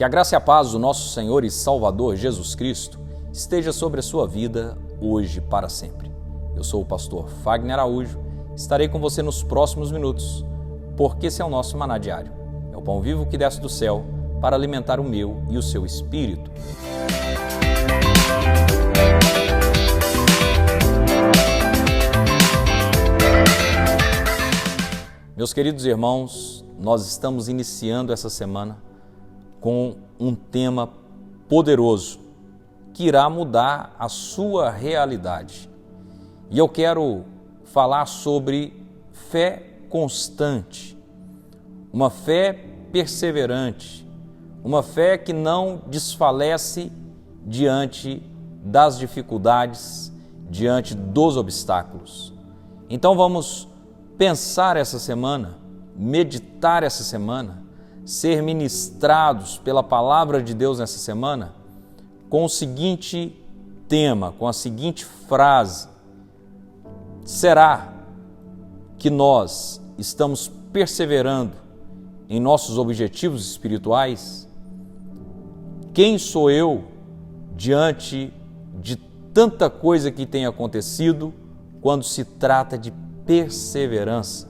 Que a graça e a paz do nosso Senhor e Salvador Jesus Cristo esteja sobre a sua vida hoje e para sempre. Eu sou o pastor Fagner Araújo, estarei com você nos próximos minutos, porque esse é o nosso maná diário. É o pão vivo que desce do céu para alimentar o meu e o seu espírito. Meus queridos irmãos, nós estamos iniciando essa semana com um tema poderoso que irá mudar a sua realidade. E eu quero falar sobre fé constante, uma fé perseverante, uma fé que não desfalece diante das dificuldades, diante dos obstáculos. Então vamos pensar essa semana, meditar essa semana, ser ministrados pela palavra de Deus nessa semana com o seguinte tema, com a seguinte frase: será que nós estamos perseverando em nossos objetivos espirituais? Quem sou eu diante de tanta coisa que tem acontecido quando se trata de perseverança?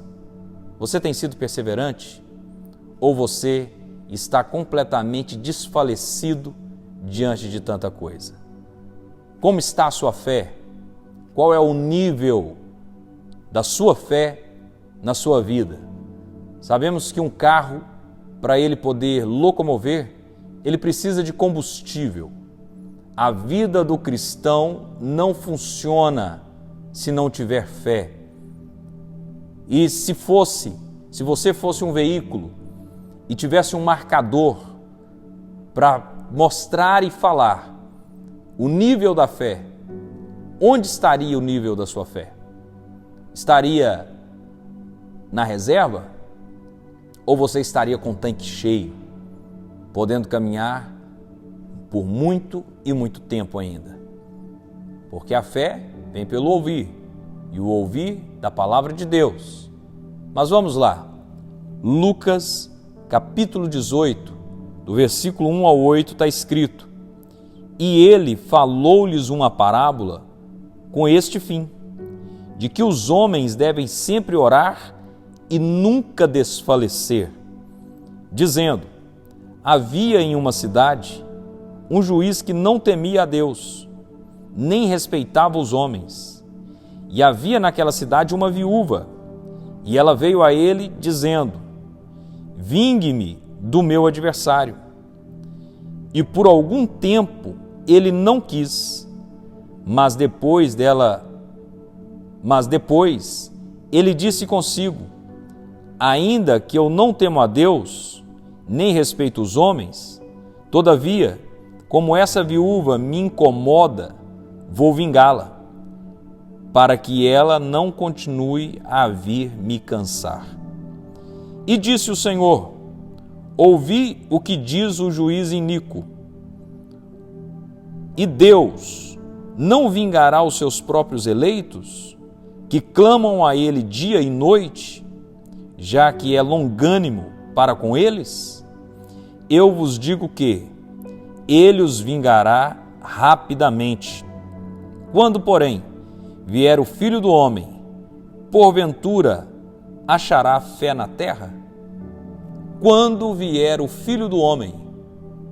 Você tem sido perseverante? Ou você está completamente desfalecido diante de tanta coisa? Como está a sua fé? Qual é o nível da sua fé na sua vida? Sabemos que um carro, para ele poder locomover, ele precisa de combustível. A vida do cristão não funciona se não tiver fé. E se você fosse um veículo e tivesse um marcador para mostrar e falar o nível da fé, onde estaria o nível da sua fé? Estaria na reserva? Ou você estaria com o tanque cheio, podendo caminhar por muito e muito tempo ainda? Porque a fé vem pelo ouvir, e o ouvir da palavra de Deus. Mas vamos lá, Lucas capítulo 18, do versículo 1 ao 8 está escrito: E ele falou-lhes uma parábola com este fim, de que os homens devem sempre orar e nunca desfalecer, dizendo: havia em uma cidade um juiz que não temia a Deus, nem respeitava os homens. E havia naquela cidade uma viúva, e ela veio a ele dizendo: vingue-me do meu adversário. E por algum tempo ele não quis, mas depois ele disse consigo: ainda que eu não temo a Deus, nem respeito os homens, todavia, como essa viúva me incomoda, vou vingá-la, para que ela não continue a vir me cansar. E disse o Senhor: ouvi o que diz o juiz iníquo. E Deus não vingará os seus próprios eleitos, que clamam a ele dia e noite, já que é longânimo para com eles? Eu vos digo que ele os vingará rapidamente. Quando, porém, vier o Filho do Homem, porventura achará fé na terra? Quando vier o Filho do Homem,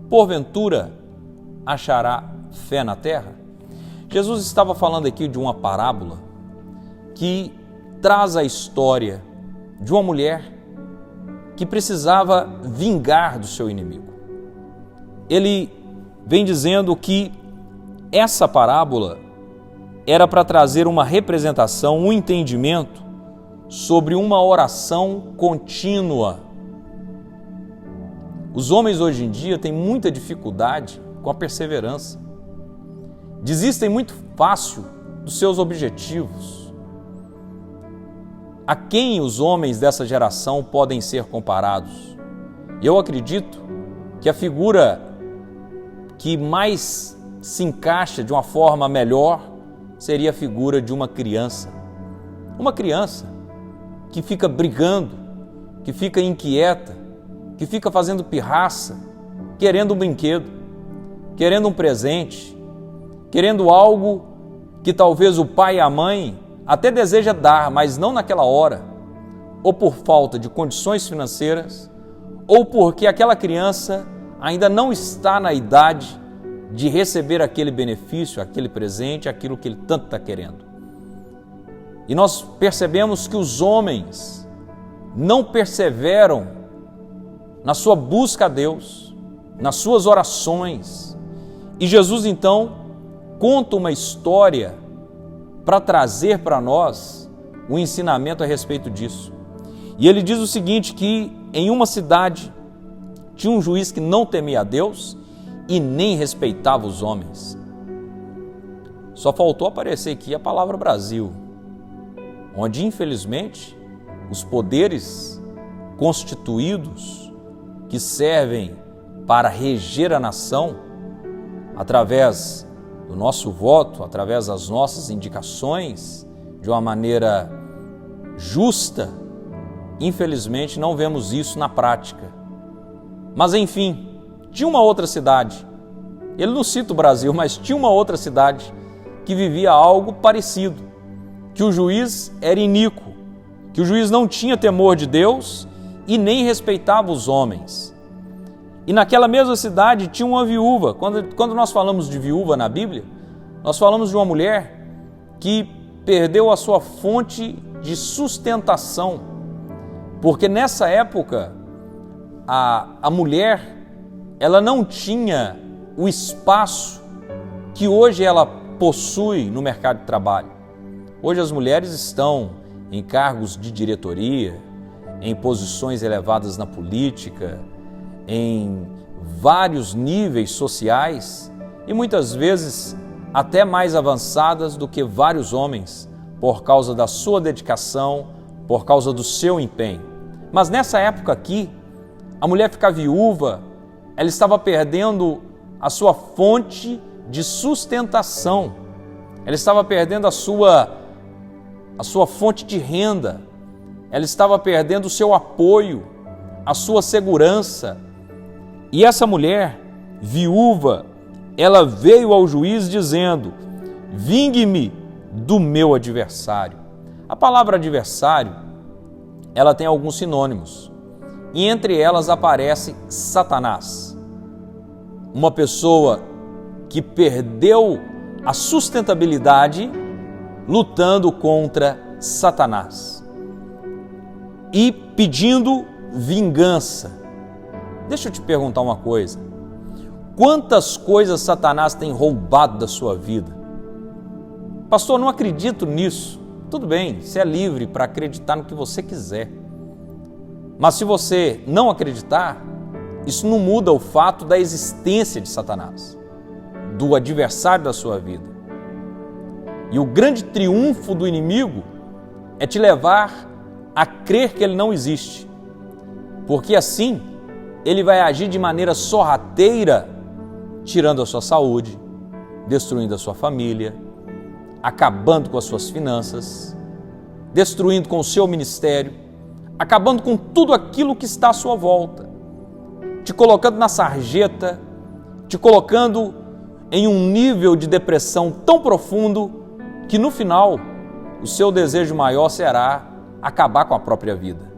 porventura achará fé na terra? Jesus estava falando aqui de uma parábola que traz a história de uma mulher que precisava vingar do seu inimigo. Ele vem dizendo que essa parábola era para trazer uma representação, um entendimento sobre uma oração contínua. Os homens hoje em dia têm muita dificuldade com a perseverança. Desistem muito fácil dos seus objetivos. A quem os homens dessa geração podem ser comparados? Eu acredito que a figura que mais se encaixa de uma forma melhor seria a figura de uma criança. Uma criança que fica brigando, que fica inquieta, que fica fazendo pirraça, querendo um brinquedo, querendo um presente, querendo algo que talvez o pai e a mãe até deseja dar, mas não naquela hora, ou por falta de condições financeiras, ou porque aquela criança ainda não está na idade de receber aquele benefício, aquele presente, aquilo que ele tanto está querendo. E nós percebemos que os homens não perseveram na sua busca a Deus, nas suas orações. E Jesus então conta uma história para trazer para nós o ensinamento a respeito disso. E ele diz o seguinte, que em uma cidade tinha um juiz que não temia a Deus e nem respeitava os homens. Só faltou aparecer aqui a palavra Brasil, onde infelizmente os poderes constituídos que servem para reger a nação, através do nosso voto, através das nossas indicações, de uma maneira justa, infelizmente não vemos isso na prática. Mas enfim, tinha uma outra cidade, ele não cita o Brasil, mas tinha uma outra cidade que vivia algo parecido, que o juiz era iníquo, que o juiz não tinha temor de Deus e nem respeitava os homens. E naquela mesma cidade tinha uma viúva. Quando nós falamos de viúva na Bíblia, nós falamos de uma mulher que perdeu a sua fonte de sustentação, porque nessa época a mulher ela não tinha o espaço que hoje ela possui no mercado de trabalho. Hoje as mulheres estão em cargos de diretoria, em posições elevadas na política, em vários níveis sociais e muitas vezes até mais avançadas do que vários homens, por causa da sua dedicação, por causa do seu empenho. Mas nessa época aqui, a mulher ficar viúva, ela estava perdendo a sua fonte de sustentação, ela estava perdendo a sua fonte de renda, ela estava perdendo o seu apoio, a sua segurança. E essa mulher, viúva, ela veio ao juiz dizendo: vingue-me do meu adversário. A palavra adversário, ela tem alguns sinônimos, e entre elas aparece Satanás, uma pessoa que perdeu a sustentabilidade lutando contra Satanás e pedindo vingança. Deixa eu te perguntar uma coisa: quantas coisas Satanás tem roubado da sua vida? Pastor, não acredito nisso. Tudo bem, você é livre para acreditar no que você quiser. Mas se você não acreditar, isso não muda o fato da existência de Satanás, do adversário da sua vida. E o grande triunfo do inimigo é te levar a crer que ele não existe, porque assim ele vai agir de maneira sorrateira, tirando a sua saúde, destruindo a sua família, acabando com as suas finanças, destruindo com o seu ministério, acabando com tudo aquilo que está à sua volta, te colocando na sarjeta, te colocando em um nível de depressão tão profundo que no final o seu desejo maior será acabar com a própria vida.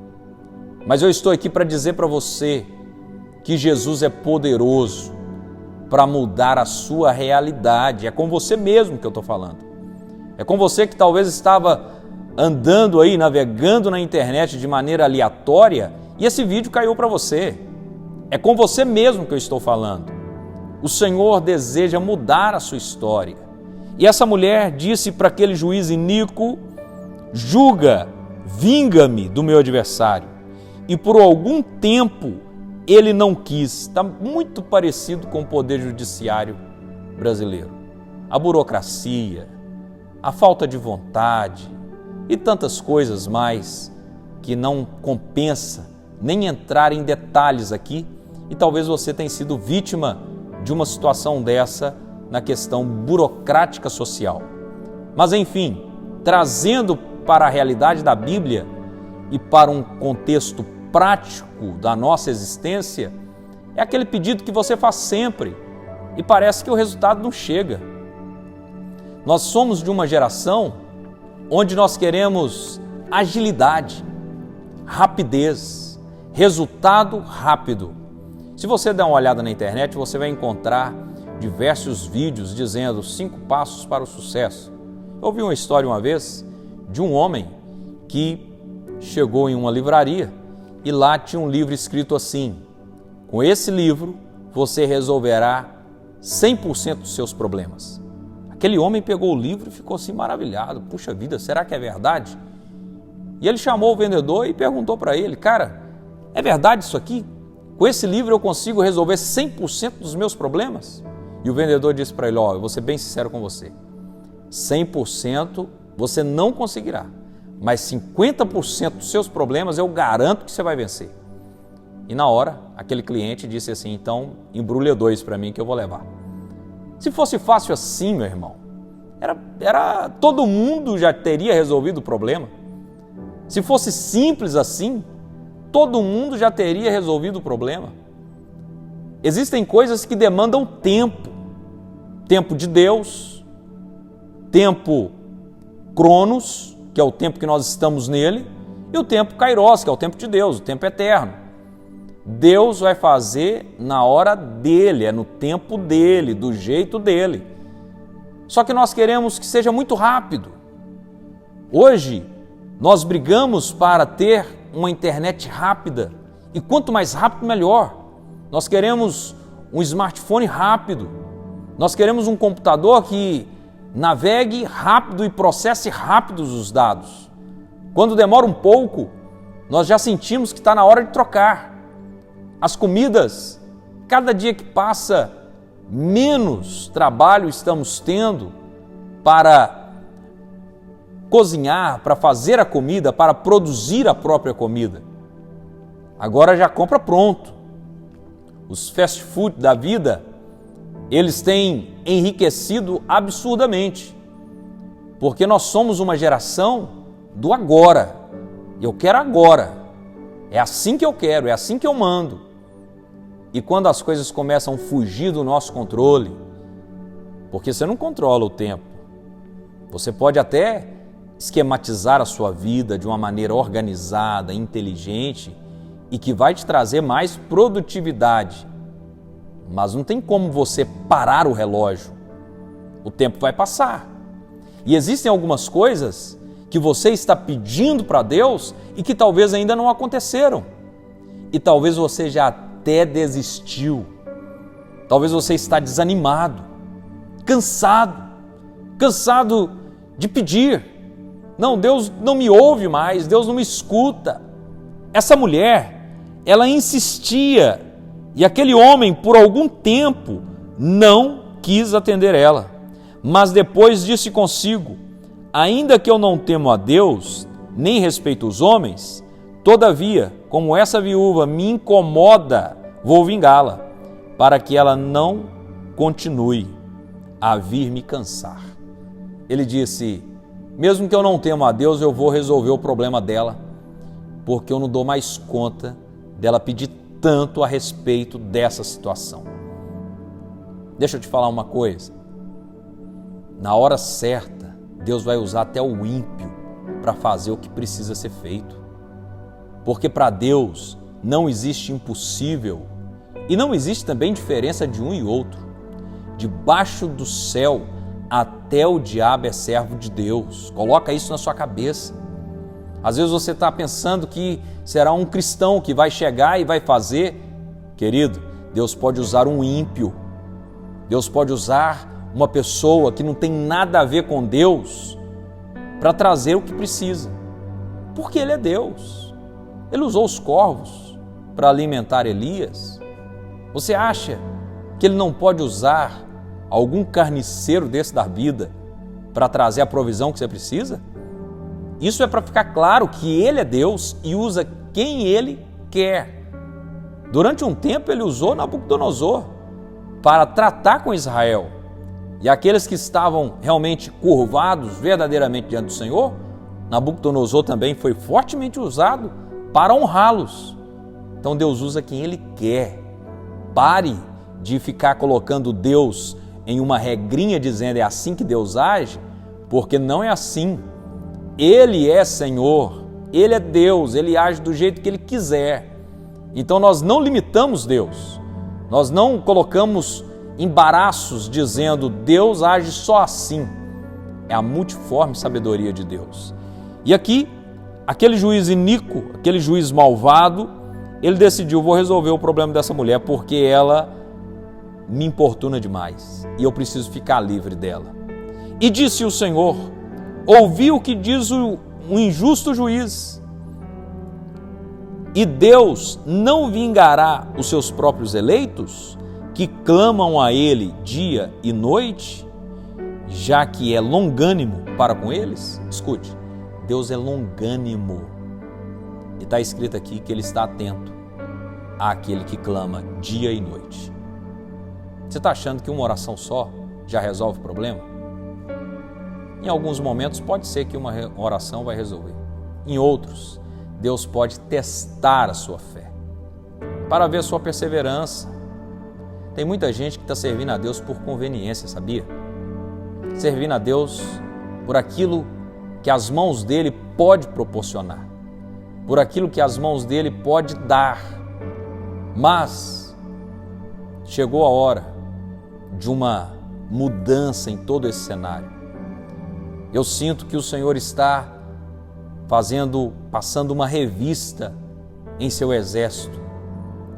Mas eu estou aqui para dizer para você que Jesus é poderoso para mudar a sua realidade. É com você mesmo que eu estou falando. É com você que talvez estava andando aí, navegando na internet de maneira aleatória e esse vídeo caiu para você. É com você mesmo que eu estou falando. O Senhor deseja mudar a sua história. E essa mulher disse para aquele juiz iníquo: julga, vinga-me do meu adversário. E por algum tempo ele não quis. Está muito parecido com o poder judiciário brasileiro. A burocracia, a falta de vontade e tantas coisas mais que não compensa nem entrar em detalhes aqui. E talvez você tenha sido vítima de uma situação dessa na questão burocrática social. Mas enfim, trazendo para a realidade da Bíblia e para um contexto prático da nossa existência, É aquele pedido que você faz sempre e parece que o resultado não chega. Nós somos de uma geração onde nós queremos agilidade, rapidez, resultado rápido. Se você der uma olhada na internet, você vai encontrar diversos vídeos dizendo 5 passos para o sucesso. Eu ouvi uma história uma vez de um homem que chegou em uma livraria e lá tinha um livro escrito assim: com esse livro você resolverá 100% dos seus problemas. Aquele homem pegou o livro e ficou assim maravilhado. Puxa vida, será que é verdade? E ele chamou o vendedor e perguntou para ele: cara, é verdade isso aqui? Com esse livro eu consigo resolver 100% dos meus problemas? E o vendedor disse para ele: ó, eu vou ser bem sincero com você, 100% você não conseguirá, mas 50% dos seus problemas eu garanto que você vai vencer. E na hora, aquele cliente disse assim: então embrulha 2 para mim que eu vou levar. Se fosse fácil assim, meu irmão, todo mundo já teria resolvido o problema. Se fosse simples assim, todo mundo já teria resolvido o problema. Existem coisas que demandam tempo. Tempo de Deus, tempo Cronos, que é o tempo que nós estamos nele, e o tempo Kairos, que é o tempo de Deus, o tempo eterno. Deus vai fazer na hora dele, é no tempo dele, do jeito dele. Só que nós queremos que seja muito rápido. Hoje, nós brigamos para ter uma internet rápida, e quanto mais rápido, melhor. Nós queremos um smartphone rápido, nós queremos um computador que navegue rápido e processe rápidos os dados. Quando demora um pouco, nós já sentimos que está na hora de trocar. As comidas, cada dia que passa, menos trabalho estamos tendo para cozinhar, para fazer a comida, para produzir a própria comida. Agora já compra pronto. Os fast food da vida, eles têm enriquecido absurdamente, porque nós somos uma geração do agora. Eu quero agora. É assim que eu quero, é assim que eu mando. E quando as coisas começam a fugir do nosso controle, porque você não controla o tempo, você pode até esquematizar a sua vida de uma maneira organizada, inteligente e que vai te trazer mais produtividade. Mas não tem como você parar o relógio. O tempo vai passar. E existem algumas coisas que você está pedindo para Deus e que talvez ainda não aconteceram. E talvez você já até desistiu. Talvez você está desanimado, cansado de pedir. Não, Deus não me ouve mais, Deus não me escuta. Essa mulher, ela insistia e aquele homem, por algum tempo, não quis atender ela. Mas depois disse consigo: ainda que eu não temo a Deus, nem respeito os homens, todavia, como essa viúva me incomoda, vou vingá-la, para que ela não continue a vir me cansar. Ele disse: mesmo que eu não temo a Deus, eu vou resolver o problema dela, porque eu não dou mais conta dela pedir tanto a respeito dessa situação. Deixa eu te falar uma coisa. Na hora certa, Deus vai usar até o ímpio para fazer o que precisa ser feito. Porque para Deus não existe impossível e não existe também diferença de um e outro. Debaixo do céu, até o diabo é servo de Deus. Coloca isso na sua cabeça. Às vezes você está pensando que será um cristão que vai chegar e vai fazer. Querido, Deus pode usar um ímpio. Deus pode usar uma pessoa que não tem nada a ver com Deus para trazer o que precisa. Porque Ele é Deus. Ele usou os corvos para alimentar Elias. Você acha que Ele não pode usar algum carniceiro desse da vida para trazer a provisão que você precisa? Isso é para ficar claro que Ele é Deus e usa quem Ele quer. Durante um tempo Ele usou Nabucodonosor para tratar com Israel. E aqueles que estavam realmente curvados verdadeiramente diante do Senhor, Nabucodonosor também foi fortemente usado para honrá-los. Então Deus usa quem Ele quer. Pare de ficar colocando Deus em uma regrinha dizendo é assim que Deus age, porque não é assim. Ele é Senhor, Ele é Deus, Ele age do jeito que Ele quiser. Então nós não limitamos Deus, nós não colocamos embaraços dizendo Deus age só assim. É a multiforme sabedoria de Deus. E aqui, aquele juiz iníquo, aquele juiz malvado, ele decidiu, vou resolver o problema dessa mulher porque ela me importuna demais e eu preciso ficar livre dela. E disse o Senhor, ouvi o que diz o injusto juiz, e Deus não vingará os seus próprios eleitos, que clamam a Ele dia e noite, já que é longânimo para com eles? Escute, Deus é longânimo. E está escrito aqui que Ele está atento àquele que clama dia e noite. Você está achando que uma oração só já resolve o problema? Em alguns momentos pode ser que uma oração vai resolver. Em outros, Deus pode testar a sua fé, para ver a sua perseverança. Tem muita gente que está servindo a Deus por conveniência, sabia? Servindo a Deus por aquilo que as mãos dele pode proporcionar, por aquilo que as mãos dele pode dar. Mas chegou a hora de uma mudança em todo esse cenário. Eu sinto que o Senhor está passando uma revista em seu exército,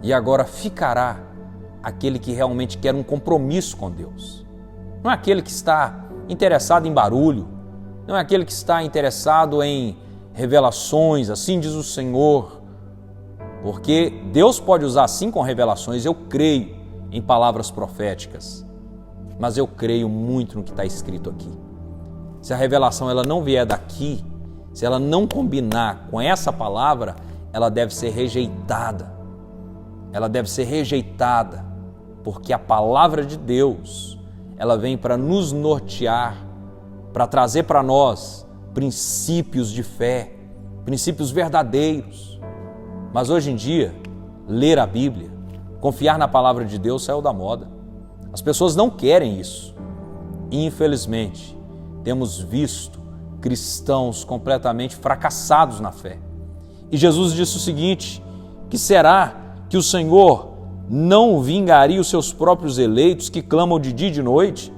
e agora ficará aquele que realmente quer um compromisso com Deus. Não é aquele que está interessado em barulho, não é aquele que está interessado em revelações, assim diz o Senhor, porque Deus pode usar sim com revelações, eu creio em palavras proféticas, mas eu creio muito no que está escrito aqui. Se a revelação ela não vier daqui, se ela não combinar com essa palavra, ela deve ser rejeitada. Ela deve ser rejeitada, porque a palavra de Deus, ela vem para nos nortear, para trazer para nós princípios de fé, princípios verdadeiros. Mas hoje em dia, ler a Bíblia, confiar na palavra de Deus saiu da moda. As pessoas não querem isso. E, infelizmente, temos visto cristãos completamente fracassados na fé. E Jesus disse o seguinte, que será que o Senhor não vingaria os seus próprios eleitos que clamam de dia e de noite?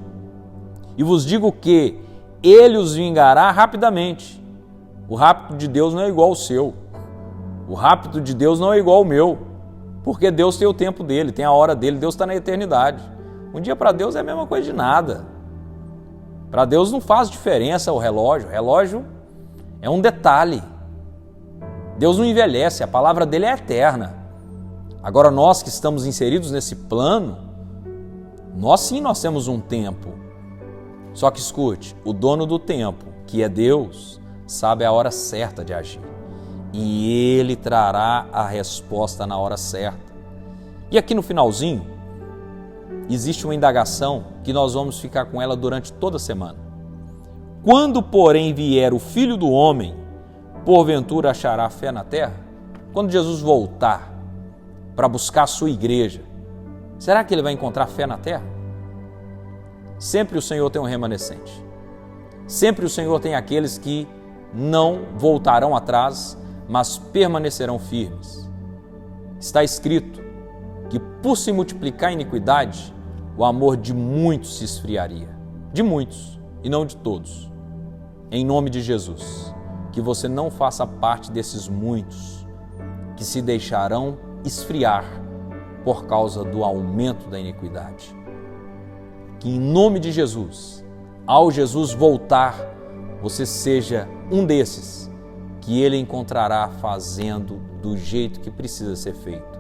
E vos digo que Ele os vingará rapidamente. O rápido de Deus não é igual ao seu. O rápido de Deus não é igual ao meu. Porque Deus tem o tempo dele, tem a hora dele, Deus está na eternidade. Um dia para Deus é a mesma coisa de nada. Para Deus não faz diferença o relógio é um detalhe. Deus não envelhece, a palavra dele é eterna. Agora nós que estamos inseridos nesse plano, nós temos um tempo. Só que escute, o dono do tempo, que é Deus, sabe a hora certa de agir. E Ele trará a resposta na hora certa. E aqui no finalzinho, existe uma indagação que nós vamos ficar com ela durante toda a semana. Quando, porém, vier o Filho do Homem, porventura achará fé na terra? Quando Jesus voltar para buscar a sua igreja, será que Ele vai encontrar fé na terra? Sempre o Senhor tem um remanescente. Sempre o Senhor tem aqueles que não voltarão atrás, mas permanecerão firmes. Está escrito que por se multiplicar a iniquidade, o amor de muitos se esfriaria. De muitos e não de todos. Em nome de Jesus, que você não faça parte desses muitos que se deixarão esfriar por causa do aumento da iniquidade. Que em nome de Jesus, ao Jesus voltar, você seja um desses que Ele encontrará fazendo do jeito que precisa ser feito,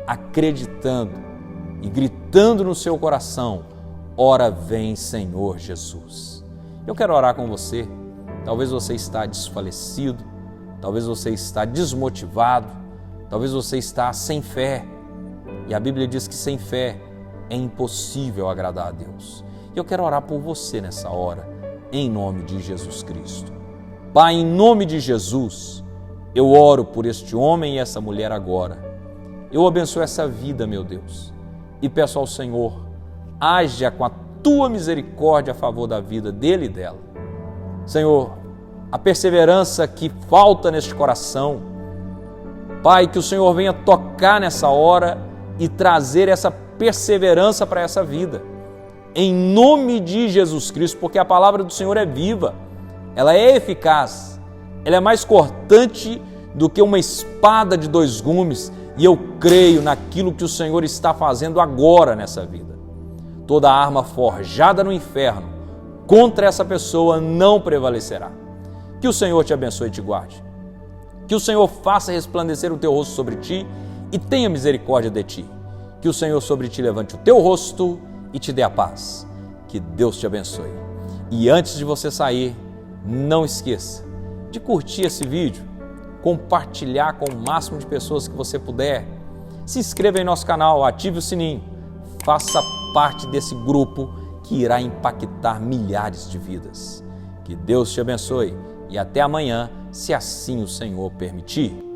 acreditando e gritando no seu coração, ora vem Senhor Jesus. Eu quero orar com você. Talvez você está desfalecido, talvez você está desmotivado, talvez você está sem fé. E a Bíblia diz que sem fé é impossível agradar a Deus. E eu quero orar por você nessa hora, em nome de Jesus Cristo. Pai, em nome de Jesus, eu oro por este homem e essa mulher agora. Eu abençoo essa vida, meu Deus. e peço ao Senhor, haja com a tua misericórdia a favor da vida dele e dela. Senhor, a perseverança que falta neste coração, Pai, que o Senhor venha tocar nessa hora e trazer essa perseverança para essa vida. Em nome de Jesus Cristo, porque a palavra do Senhor é viva, ela é eficaz, ela é mais cortante do que uma espada de 2 gumes, e eu creio naquilo que o Senhor está fazendo agora nessa vida. Toda arma forjada no inferno contra essa pessoa não prevalecerá. Que o Senhor te abençoe e te guarde. Que o Senhor faça resplandecer o teu rosto sobre ti e tenha misericórdia de ti. Que o Senhor sobre ti levante o teu rosto e te dê a paz. Que Deus te abençoe. E antes de você sair, não esqueça de curtir esse vídeo, compartilhar com o máximo de pessoas que você puder. Se inscreva em nosso canal, ative o sininho, faça parte desse grupo que irá impactar milhares de vidas. Que Deus te abençoe e até amanhã, se assim o Senhor permitir.